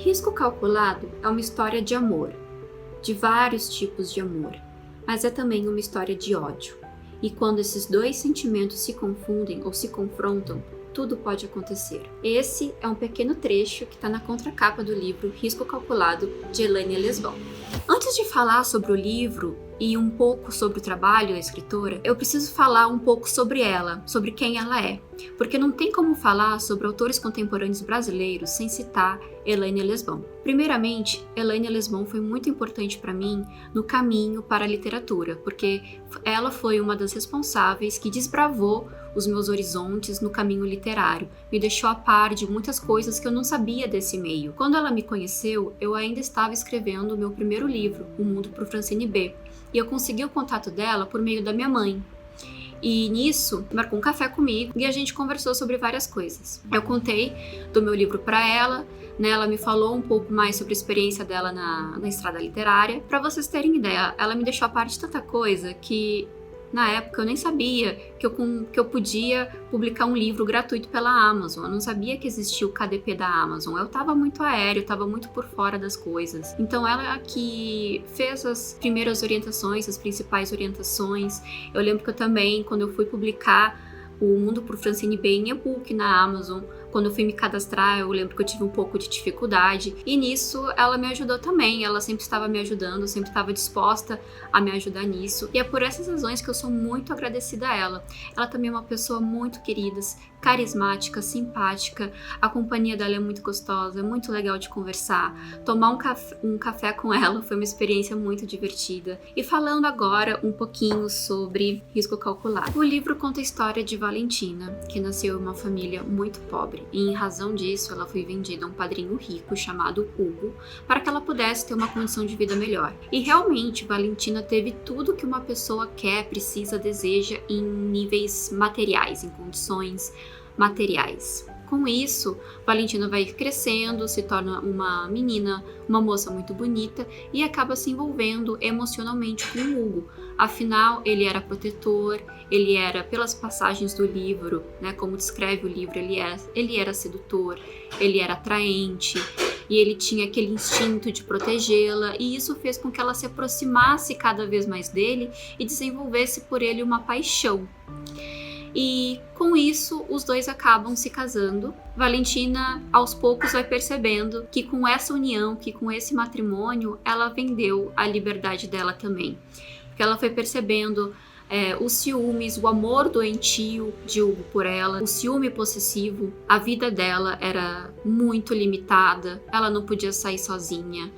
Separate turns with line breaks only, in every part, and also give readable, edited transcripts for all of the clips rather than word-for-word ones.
Risco Calculado é uma história de amor, de vários tipos de amor, mas é também uma história de ódio. E quando esses dois sentimentos se confundem ou se confrontam, tudo pode acontecer. Esse é um pequeno trecho que está na contracapa do livro Risco Calculado, de Elaine Lesbão. Antes de falar sobre o livro e um pouco sobre o trabalho da escritora, eu preciso falar um pouco sobre ela, sobre quem ela é, porque não tem como falar sobre autores contemporâneos brasileiros sem citar Elaine Lesbão. Primeiramente, Elaine Lesbão foi muito importante para mim no caminho para a literatura, porque ela foi uma das responsáveis que desbravou os meus horizontes no caminho literário, me deixou a par de muitas coisas que eu não sabia desse meio. Quando ela me conheceu, eu ainda estava escrevendo o meu primeiro livro, O Mundo por Francine B, e eu consegui o contato dela por meio da minha mãe. E nisso, marcou um café comigo e a gente conversou sobre várias coisas. Eu contei do meu livro para ela, né, ela me falou um pouco mais sobre a experiência dela na estrada literária. Para vocês terem ideia, ela me deixou a par de tanta coisa que na época eu nem sabia que eu podia publicar um livro gratuito pela Amazon. Eu não sabia que existia o KDP da Amazon. Eu estava muito aéreo, estava muito por fora das coisas. Então ela que fez as primeiras orientações, as principais orientações. Eu lembro que eu também, quando eu fui publicar O Mundo por Francine B em e-book na Amazon, quando eu fui me cadastrar, eu lembro que eu tive um pouco de dificuldade. E nisso, ela me ajudou também. Ela sempre estava me ajudando, sempre estava disposta a me ajudar nisso. E é por essas razões que eu sou muito agradecida a ela. Ela também é uma pessoa muito querida, carismática, simpática. A companhia dela é muito gostosa, é muito legal de conversar. Tomar um café com ela foi uma experiência muito divertida. E falando agora um pouquinho sobre Risco Calculado. O livro conta a história de Valentina, que nasceu em uma família muito pobre. E em razão disso, ela foi vendida a um padrinho rico chamado Hugo, para que ela pudesse ter uma condição de vida melhor. E realmente, Valentina teve tudo que uma pessoa quer, precisa, deseja em níveis materiais, em condições materiais. Com isso, Valentina vai crescendo, se torna uma menina, uma moça muito bonita e acaba se envolvendo emocionalmente com o Hugo. Afinal, ele era protetor, ele era, pelas passagens do livro, né, como descreve o livro, ele era sedutor, ele era atraente e ele tinha aquele instinto de protegê-la, e isso fez com que ela se aproximasse cada vez mais dele e desenvolvesse por ele uma paixão. E com isso, os dois acabam se casando. Valentina, aos poucos, vai percebendo que com essa união, que com esse matrimônio, ela vendeu a liberdade dela também. Porque ela foi percebendo os ciúmes, o amor doentio de Hugo por ela, o ciúme possessivo. A vida dela era muito limitada, ela não podia sair sozinha,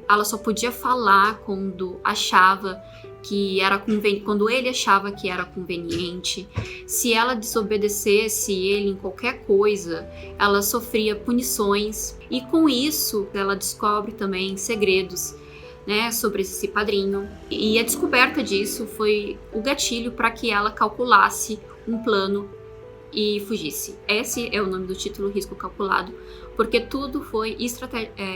ela só podia falar quando achava que era quando ele achava que era conveniente. Se ela desobedecesse ele em qualquer coisa, ela sofria punições. E com isso, ela descobre também segredos, né, sobre esse padrinho. E a descoberta disso foi o gatilho para que ela calculasse um plano e fugisse. Esse é o nome do título, Risco Calculado, porque tudo foi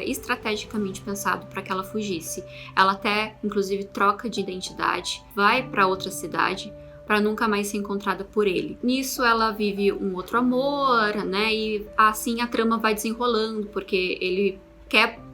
estrategicamente pensado para que ela fugisse. Ela até, inclusive, troca de identidade, vai para outra cidade para nunca mais ser encontrada por ele. Nisso ela vive um outro amor, né? E assim a trama vai desenrolando, porque ele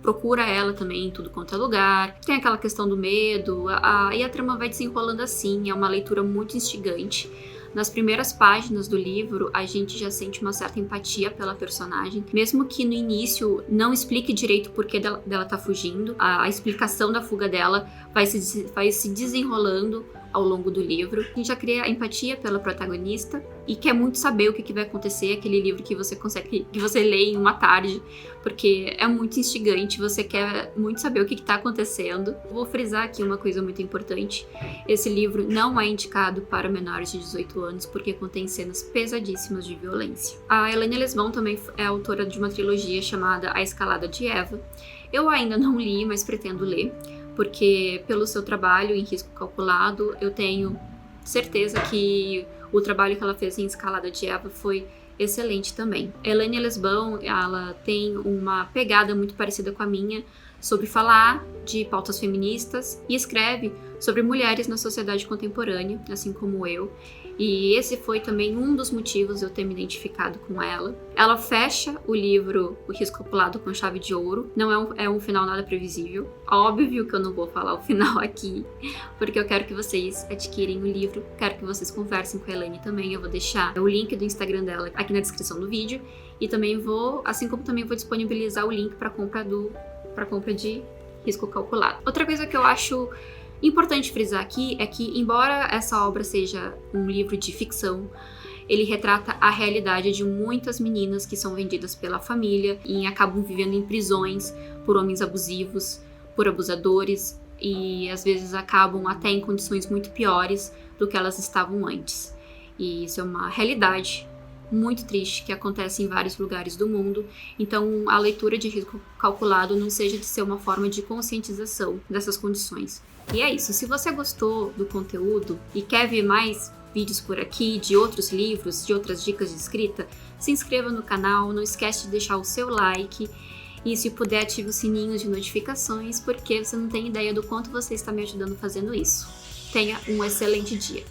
procura ela também em tudo quanto é lugar. Tem aquela questão do medo, e a trama vai desenrolando assim. É uma leitura muito instigante. Nas primeiras páginas do livro, a gente já sente uma certa empatia pela personagem, mesmo que no início não explique direito o porquê dela tá fugindo. A explicação da fuga dela vai se desenrolando ao longo do livro. A gente já cria empatia pela protagonista e quer muito saber o que vai acontecer, aquele livro que você lê em uma tarde, porque é muito instigante, você quer muito saber o que está acontecendo. Vou frisar aqui uma coisa muito importante: esse livro não é indicado para menores de 18 anos, porque contém cenas pesadíssimas de violência. A Elaine Lesbão também é autora de uma trilogia chamada A Escalada de Eva. Eu ainda não li, mas pretendo ler, porque pelo seu trabalho em Risco Calculado, eu tenho certeza que o trabalho que ela fez em Escalada de Eva foi excelente também. Elaine Lesbão, ela tem uma pegada muito parecida com a minha, sobre falar de pautas feministas, e escreve sobre mulheres na sociedade contemporânea, assim como eu. E esse foi também um dos motivos de eu ter me identificado com ela. Ela fecha o livro O Risco Calculado com chave de ouro. Não é um final nada previsível. Óbvio que eu não vou falar o final aqui, porque eu quero que vocês adquirem o livro. Quero que vocês conversem com a Elaine também. Eu vou deixar o link do Instagram dela aqui na descrição do vídeo. E também assim como também vou disponibilizar o link para compra de Risco Calculado. Outra coisa que eu acho importante frisar aqui é que, embora essa obra seja um livro de ficção, ele retrata a realidade de muitas meninas que são vendidas pela família e acabam vivendo em prisões por homens abusivos, por abusadores, e às vezes acabam até em condições muito piores do que elas estavam antes. E isso é uma realidade muito triste que acontece em vários lugares do mundo. Então a leitura de Risco Calculado não seja de ser uma forma de conscientização dessas condições. E é isso, se você gostou do conteúdo e quer ver mais vídeos por aqui, de outros livros, de outras dicas de escrita, se inscreva no canal, não esquece de deixar o seu like e, se puder, ative o sininho de notificações, porque você não tem ideia do quanto você está me ajudando fazendo isso. Tenha um excelente dia!